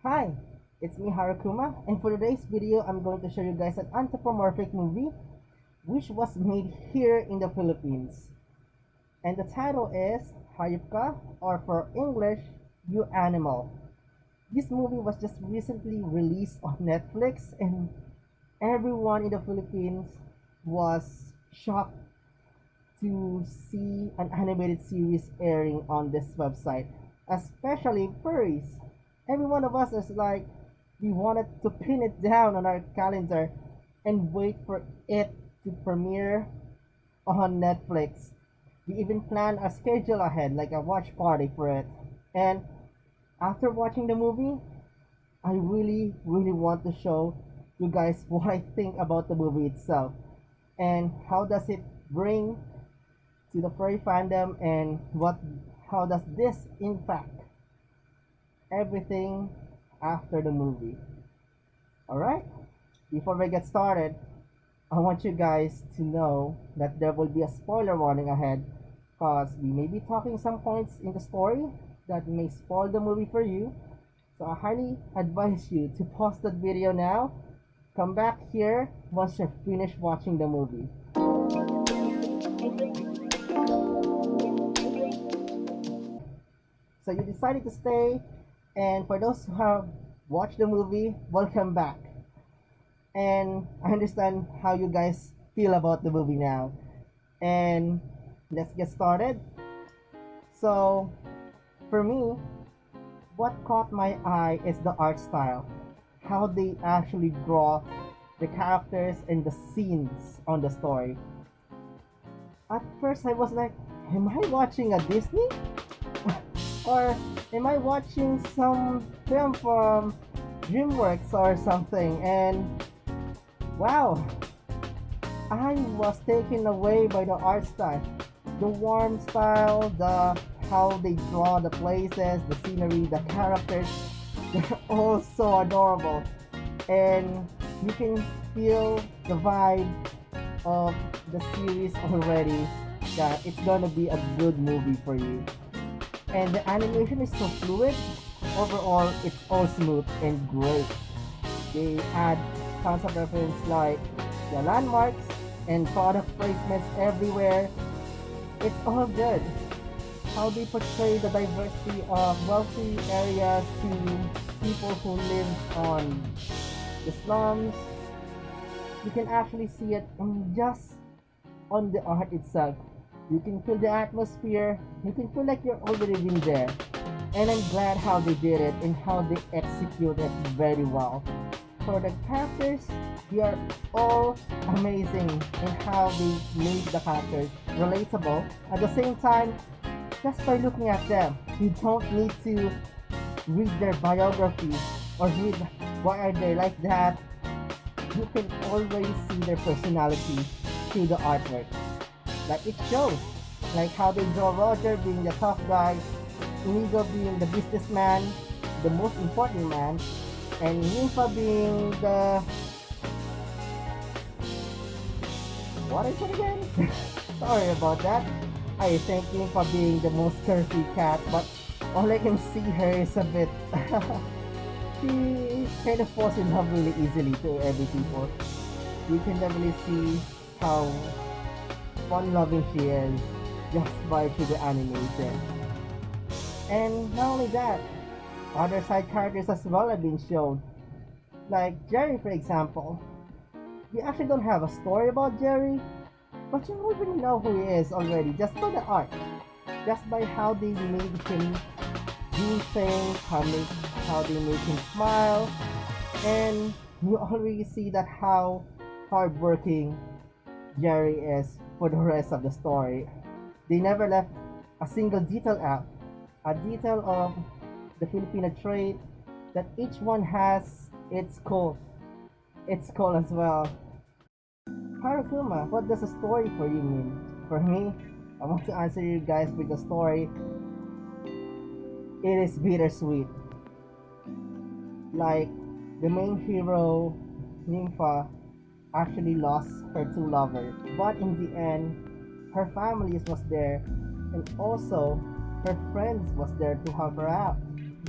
Hi, it's me Harakuma, and for today's video I'm going to show you guys an anthropomorphic movie which was made here in the Philippines. And the title is Hayop Ka, or for English, You Animal. This movie was just recently released on Netflix, and everyone in the Philippines was shocked to see an animated series airing on this website, especially furries. Every one of us is like, we wanted to pin it down on our calendar and wait for it to premiere on Netflix. We even planned a schedule ahead, like a watch party for it. And after watching the movie, I really want to show you guys what I think about the movie itself and how does it bring to the furry fandom, and how does this impact everything after the movie. Alright, before we get started, I want you guys to know that there will be a spoiler warning ahead because we may be talking some points in the story that may spoil the movie for you. So I highly advise you to pause that video now, come back here once you're finished watching the movie. So you decided to stay, and for those who have watched the movie, welcome back. And I understand how you guys feel about the movie now. And let's get started. So, for me, what caught my eye is the art style. How they actually draw the characters and the scenes on the story. At first, I was like, am I watching a Disney? Or am I watching some film from DreamWorks or something? And wow, I was taken away by the art style, the warm style, the how they draw the places, the scenery, the characters. They're all so adorable, and you can feel the vibe of the series already. That it's gonna be a good movie for you. And the animation is so fluid. Overall, it's all smooth and great. They add tons of reference like the landmarks and product placements everywhere. It's all good. How they portray the diversity of wealthy areas to people who live on the slums. You can actually see it just on the art itself. You can feel the atmosphere. You can feel like you're already been there. And I'm glad how they did it and how they executed it very well. For the characters, they are all amazing in how they made the characters relatable. At the same time, just by looking at them, you don't need to read their biography or read why are they like that. You can always see their personality through the artwork. Like it shows, like how they draw Roger being the tough guy, Inigo being the businessman, the most important man, and Nympha being the, what is it again? Sorry about that. I think Nympha being the most curvy cat, but all I can see her is a bit she kind of falls in love really easily to every people. You can definitely see how fun-loving she is just by through the animation. And not only that, other side characters as well have been shown. Like Jerry, for example. We actually don't have a story about Jerry, but you already know who he is already just by the art. Just by how they made him do things, how they make him smile, and you already see that how hardworking Jerry is for the rest of the story. They never left a single detail out. A detail of the Filipino trait that each one has its code. Its code as well. Harakuma, what does a story for you mean? For me, I want to answer you guys with the story. It is bittersweet. Like the main hero, Nympha, actually lost her two lovers, but in the end, her family was there, and also her friends was there to help her out.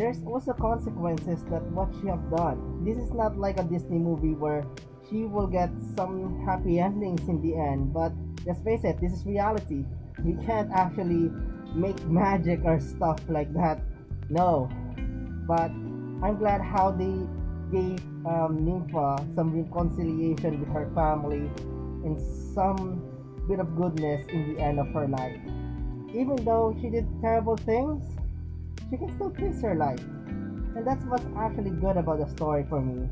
there's also consequences that what she have done. This is not like a Disney movie where she will get some happy endings in the end, but let's face it, this is reality. We can't actually make magic or stuff like that. No, but I'm glad how they gave Nympha some reconciliation with her family and some bit of goodness in the end of her life. Even though she did terrible things, she can still fix her life. And that's what's actually good about the story for me.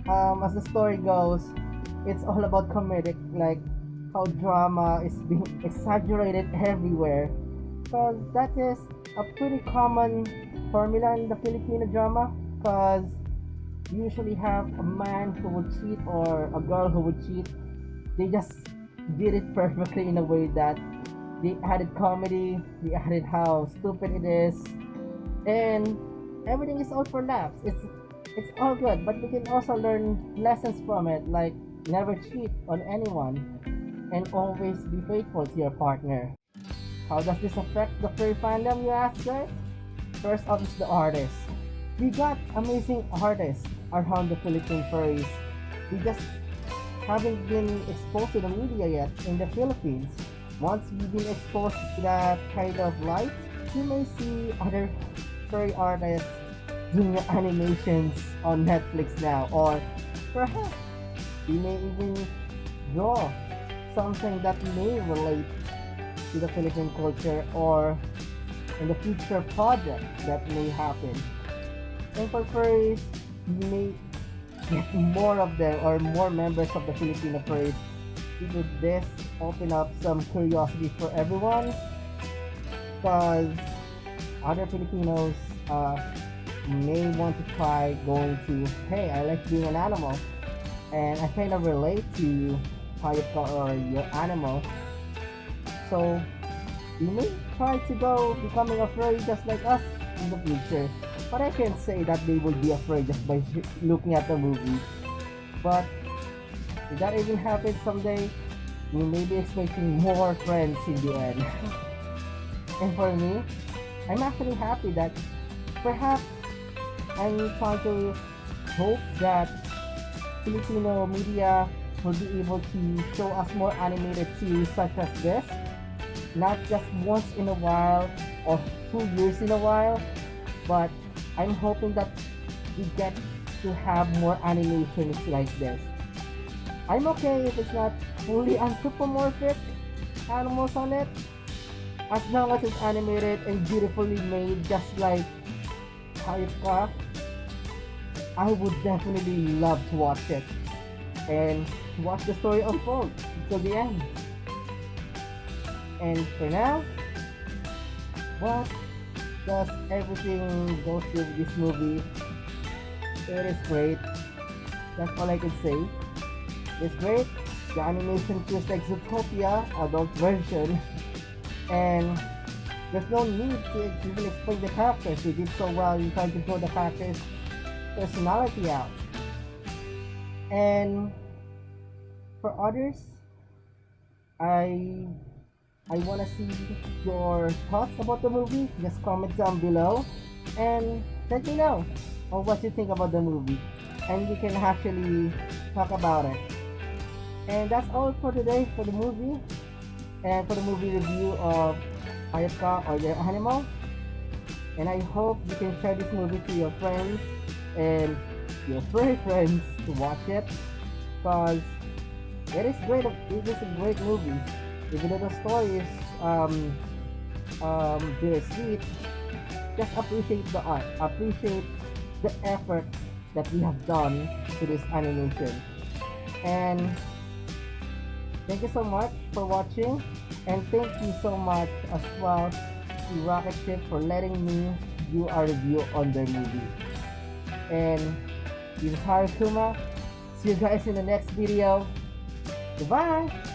As the story goes, it's all about comedic, like how drama is being exaggerated everywhere. Because that is a pretty common formula in the Filipino drama. Because you usually have a man who would cheat or a girl who would cheat. They just did it perfectly in a way that they added comedy, they added how stupid it is, and everything is all for laughs. It's all good, but we can also learn lessons from it, like never cheat on anyone and always be faithful to your partner. How does this affect the furry fandom, you ask, guys? First off is the artists. We got amazing artists around the Philippine furries. We just haven't been exposed to the media yet in the Philippines. Once we've been exposed to that kind of light, you may see other furry artists doing animations on Netflix now, or perhaps we may even draw something that may relate to the Philippine culture or in the future project that may happen. And for furries, you may get more of them or more members of the Filipino furries. Because this open up some curiosity for everyone, because other Filipinos may want to try going to, hey, I like being an animal and I kind of relate to Hayop Ka or your animal, so you may try to go becoming a furry just like us in the future. But I can't say that they will be afraid just by looking at the movie. But if that even happens someday, we may be expecting more friends in the end. And for me, I'm actually happy that perhaps I'm trying to hope that Filipino media will be able to show us more animated series such as this, not just once in a while or 2 years in a while, but I'm hoping that we get to have more animations like this. I'm okay if it's not fully anthropomorphic animals on it, as long as it's animated and beautifully made just like Hayop Ka. I would definitely love to watch it and watch the story unfold until the end. And for now, well, does everything goes with this movie. It is great. That's all I can say. It's great. The animation feels like Zootopia adult version, and there's no need to even explain the characters. They did so well in trying to show the characters' personality out. And for others, I wanna see your thoughts about the movie. Just comment down below and let me know on what you think about the movie, and we can actually talk about it. And that's all for today for the movie and for the movie review of Hayop Ka or Your Animal. And I hope you can share this movie to your friends and your furry friends to watch it, because it is great. It is a great movie. Even though the story is very sweet, just appreciate the art, appreciate the effort that we have done to this animation. And thank you so much for watching, and thank you so much as well to RocketSheep for letting me do a review on their movie. And this is Harikuma. See you guys in the next video. Goodbye!